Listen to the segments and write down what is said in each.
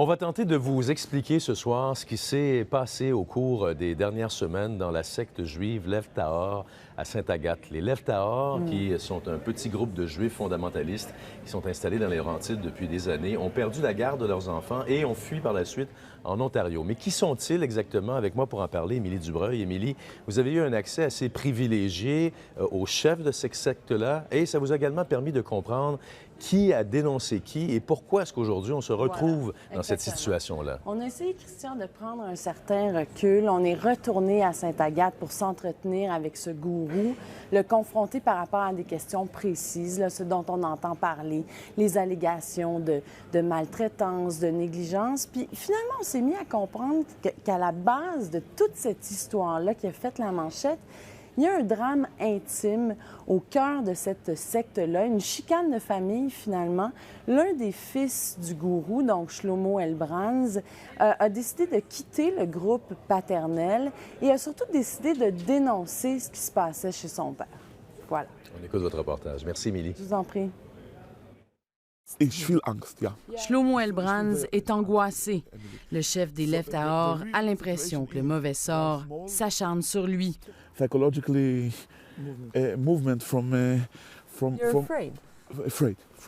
On va tenter de vous expliquer ce soir ce qui s'est passé au cours des dernières semaines dans la secte juive Lev Tahor à Sainte-Agathe. Les Lev Tahor, qui sont un petit groupe de juifs fondamentalistes qui sont installés dans les Laurentides depuis des années, ont perdu la garde de leurs enfants et ont fui par la suite en Ontario. Mais qui sont-ils exactement? Avec moi pour en parler, Émilie Dubreuil. Émilie, vous avez eu un accès assez privilégié au chef de cette secte-là et ça vous a également permis de comprendre qui a dénoncé qui et pourquoi est-ce qu'aujourd'hui on se retrouve dans cette situation-là? On a essayé, Christian, de prendre un certain recul. On est retourné à Sainte-Agathe pour s'entretenir avec ce gourou, le confronter par rapport à des questions précises, là, ce dont on entend parler, les allégations de maltraitance, de négligence. Puis finalement, on s'est mis à comprendre qu'à la base de toute cette histoire-là qui a fait la manchette, il y a un drame intime au cœur de cette secte-là, une chicane de famille finalement. L'un des fils du gourou, donc Shlomo Elbranz, a décidé de quitter le groupe paternel et a surtout décidé de dénoncer ce qui se passait chez son père. Voilà. On écoute votre reportage. Merci, Émilie. Je vous en prie. Shlomo Elbranz est angoissé. Le chef des Lev Tahor a l'impression que le mauvais sort s'acharne sur lui.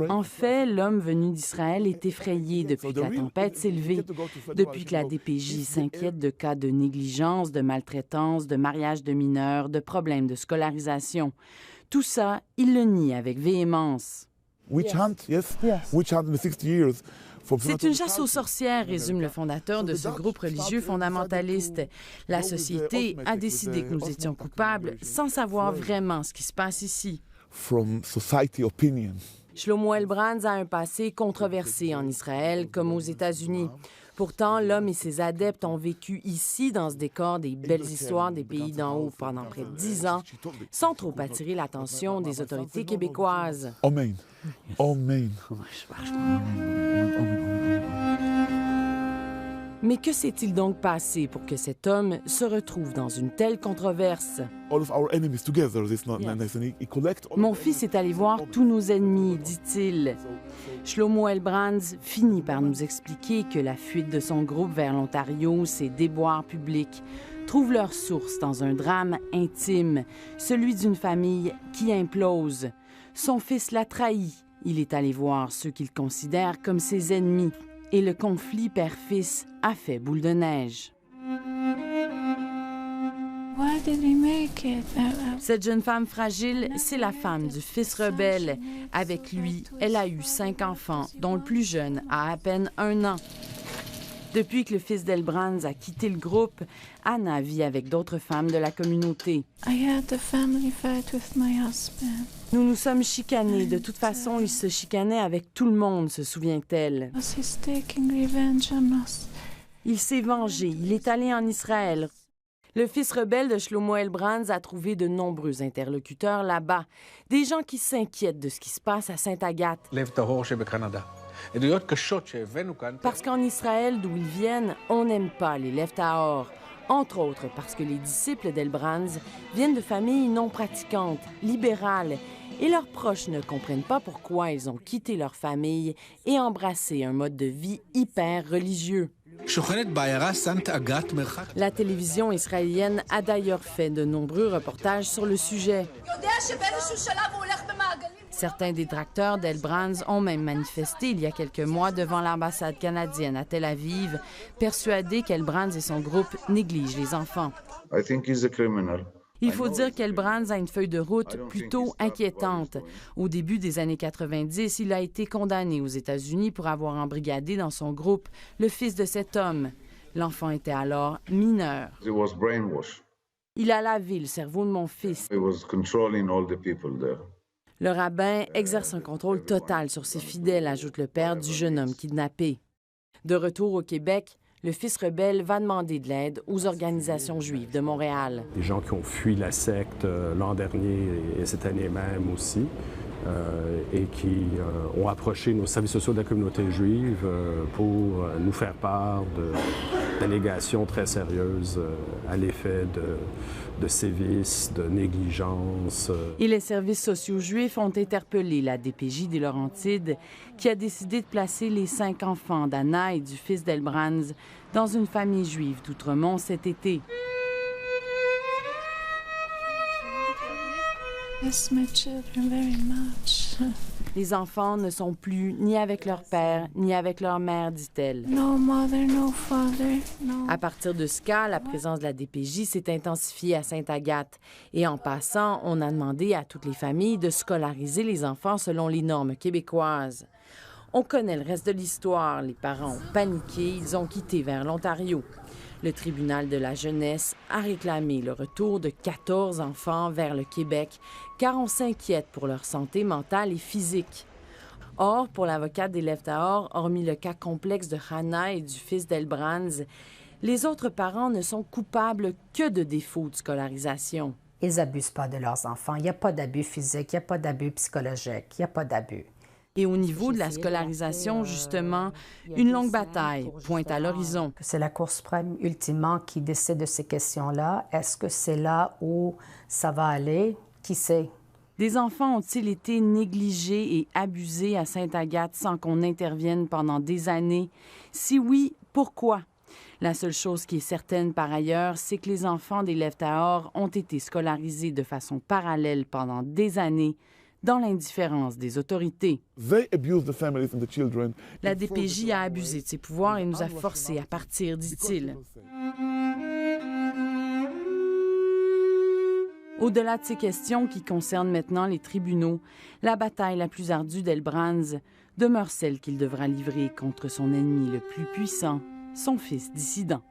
En fait, l'homme venu d'Israël est effrayé depuis que la tempête s'est levée, depuis que la DPJ s'inquiète de cas de négligence, de maltraitance, de mariage de mineurs, de problèmes de scolarisation. Tout ça, il le nie avec véhémence. C'est une chasse aux sorcières, résume le fondateur de ce groupe religieux fondamentaliste. La société a décidé que nous étions coupables sans savoir vraiment ce qui se passe ici. Shlomo Elbranz a un passé controversé en Israël comme aux États-Unis. Pourtant, l'homme et ses adeptes ont vécu ici, dans ce décor des belles histoires des pays d'en haut pendant près de 10 ans, sans trop attirer l'attention des autorités québécoises. Amen. Amen. Mais que s'est-il donc passé pour que cet homme se retrouve dans une telle controverse? Mon fils est allé voir tous nos ennemis, dit-il. Shlomo Elbranz finit par nous expliquer que la fuite de son groupe vers l'Ontario, ses déboires publics, trouvent leur source dans un drame intime, celui d'une famille qui implose. Son fils l'a trahi. Il est allé voir ceux qu'il considère comme ses ennemis. Et le conflit père-fils a fait boule de neige. Cette jeune femme fragile, c'est la femme du fils rebelle. Avec lui, elle a eu 5 enfants, dont le plus jeune a à peine 1 an. Depuis que le fils d'Elbranz a quitté le groupe, Anna vit avec d'autres femmes de la communauté. Nous nous sommes chicanés. De toute façon, il se chicanait avec tout le monde, se souvient-elle. Il s'est vengé. Il est allé en Israël. Le fils rebelle de Shlomo Elbranz a trouvé de nombreux interlocuteurs là-bas. Des gens qui s'inquiètent de ce qui se passe à Sainte-Agathe. Parce qu'en Israël, d'où ils viennent, on n'aime pas les Lev Tahor. Entre autres parce que les disciples d'Elbranz viennent de familles non pratiquantes, libérales, et leurs proches ne comprennent pas pourquoi ils ont quitté leur famille et embrassé un mode de vie hyper religieux. La télévision israélienne a d'ailleurs fait de nombreux reportages sur le sujet. Certains détracteurs d'Elbranz ont même manifesté il y a quelques mois devant l'ambassade canadienne à Tel Aviv, persuadés qu'Elbranz et son groupe négligent les enfants. Il faut dire qu'Elbranz a une feuille de route plutôt inquiétante. Au début des années 90, il a été condamné aux États-Unis pour avoir embrigadé dans son groupe le fils de cet homme. L'enfant était alors mineur. Il a lavé le cerveau de mon fils. Le rabbin exerce un contrôle total sur ses fidèles, ajoute le père du jeune homme kidnappé. De retour au Québec, le fils rebelle va demander de l'aide aux organisations juives de Montréal. Des gens qui ont fui la secte l'an dernier et cette année même aussi, et qui ont approché nos services sociaux de la communauté juive pour nous faire part d'allégations très sérieuses à l'effet de sévices, de négligence. Et les services sociaux juifs ont interpellé la DPJ des Laurentides qui a décidé de placer les 5 enfants d'Anna et du fils d'Elbrands dans une famille juive d'Outremont cet été. Les enfants ne sont plus ni avec leur père, ni avec leur mère, dit-elle. No mother, no father, no. À partir de ce cas, la présence de la DPJ s'est intensifiée à Sainte-Agathe. Et en passant, on a demandé à toutes les familles de scolariser les enfants selon les normes québécoises. On connaît le reste de l'histoire. Les parents ont paniqué, ils ont quitté vers l'Ontario. Le tribunal de la jeunesse a réclamé le retour de 14 enfants vers le Québec, car on s'inquiète pour leur santé mentale et physique. Or, pour l'avocate d'Élève Tahor, hormis le cas complexe de Hannah et du fils d'Elbrands, les autres parents ne sont coupables que de défauts de scolarisation. Ils n'abusent pas de leurs enfants. Il n'y a pas d'abus physique, il n'y a pas d'abus psychologique, il n'y a pas d'abus. Et au niveau de la scolarisation, justement, une longue bataille pointe à l'horizon. C'est la Cour suprême, ultimement, qui décide de ces questions-là. Est-ce que c'est là où ça va aller? Qui sait? Des enfants ont-ils été négligés et abusés à Sainte-Agathe sans qu'on intervienne pendant des années? Si oui, pourquoi? La seule chose qui est certaine par ailleurs, c'est que les enfants d'Élève Tahor ont été scolarisés de façon parallèle pendant des années, dans l'indifférence des autorités. La DPJ a abusé de ses pouvoirs et nous a forcés à partir, dit-il. Au-delà de ces questions qui concernent maintenant les tribunaux, la bataille la plus ardue d'Elbrands demeure celle qu'il devra livrer contre son ennemi le plus puissant, son fils dissident.